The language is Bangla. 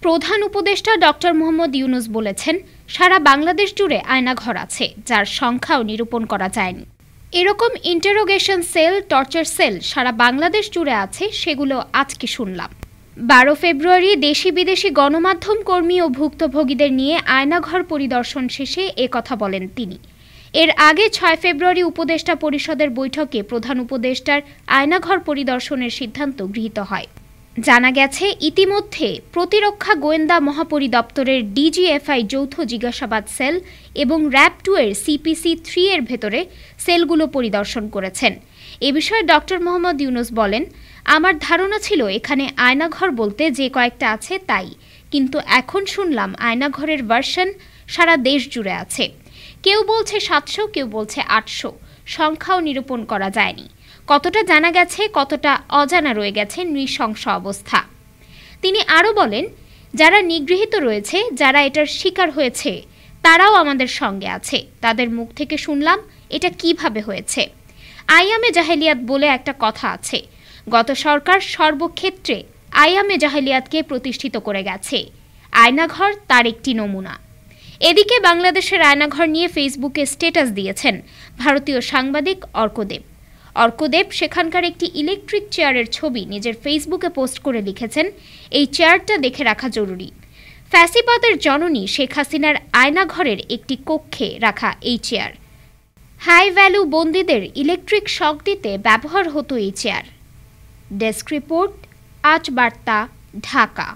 প্রধান উপদেষ্টা ডক্টর মোহাম্মদ ইউনূস বলেছেন, সারা বাংলাদেশ জুড়ে আয়নাঘর আছে, যার সংখ্যাও নিরূপণ করা যায়নি। এরকম ইন্টারোগেশন সেল, টর্চার সেল সারা বাংলাদেশ জুড়ে আছে, সেগুলো আজকে শুনলাম। 12 ফেব্রুয়ারি দেশি বিদেশি গণমাধ্যম কর্মী ও ভুক্তভোগীদের নিয়ে আয়নাঘর পরিদর্শন শেষে কথা বলেন তিনি। এর আগে 6 ফেব্রুয়ারি উপদেষ্টা পরিষদের বৈঠকে প্রধান উপদেষ্টার আয়নাঘর পরিদর্শনের সিদ্ধান্ত গৃহীত হয়। জানা গেছে, ইতিমধ্যে প্রতিরক্ষা গোয়েন্দা মহাপরিদপ্তরের ডিজিএফআই যৌথ জিজ্ঞাসাবাদ সেল এবং র‍্যাব-2 এর CPC-3 এর ভেতরে সেলগুলো পরিদর্শন করেছেন। এ বিষয়ে ডক্টর মোহাম্মদ ইউনূস বলেন, আমার ধারণা ছিল এখানে আয়নাঘর বলতে যে কয়েকটা আছে তাই, কিন্তু এখন শুনলাম আয়নাঘরের ভার্সন সারা দেশ জুড়ে আছে। কেউ বলছে 700, কেউ বলছে 800, সংখ্যাও নিরূপণ করা যায়নি। কতটা জানা গেছে, কতটা অজানা রয়ে গেছে নৃশংস অবস্থা। তিনি আরও বলেন, যারা নিগৃহীত রয়েছে, যারা এটার শিকার হয়েছে, তারাও আমাদের সঙ্গে আছে। তাদের মুখ থেকে শুনলাম এটা কিভাবে হয়েছে। আইয়ামে জাহেলিয়াত বলে একটা কথা আছে। গত সরকার সর্বক্ষেত্রে আইয়ামে জাহেলিয়াতকে প্রতিষ্ঠিত করে গেছে। আয়নাঘর তার একটি নমুনা। এদিকে বাংলাদেশের আয়নাঘর নিয়ে ফেসবুকে স্ট্যাটাস দিয়েছেন ভারতীয় সাংবাদিক অর্কদেব সেখানকার একটি ইলেকট্রিক চেয়ারের ছবি নিজের ফেসবুকে পোস্ট করে লিখেছেন, এই চেয়ারটা দেখে রাখা জরুরি। ফ্যাসিবাদের জননী শেখ হাসিনার আয়নাঘরের একটি কক্ষে রাখা এই চেয়ার। হাই ভ্যালু বন্দীদের ইলেকট্রিক শক দিতে ব্যবহার হতো এই চেয়ার। ডেস্ক রিপোর্ট, আজ বার্তা, ঢাকা।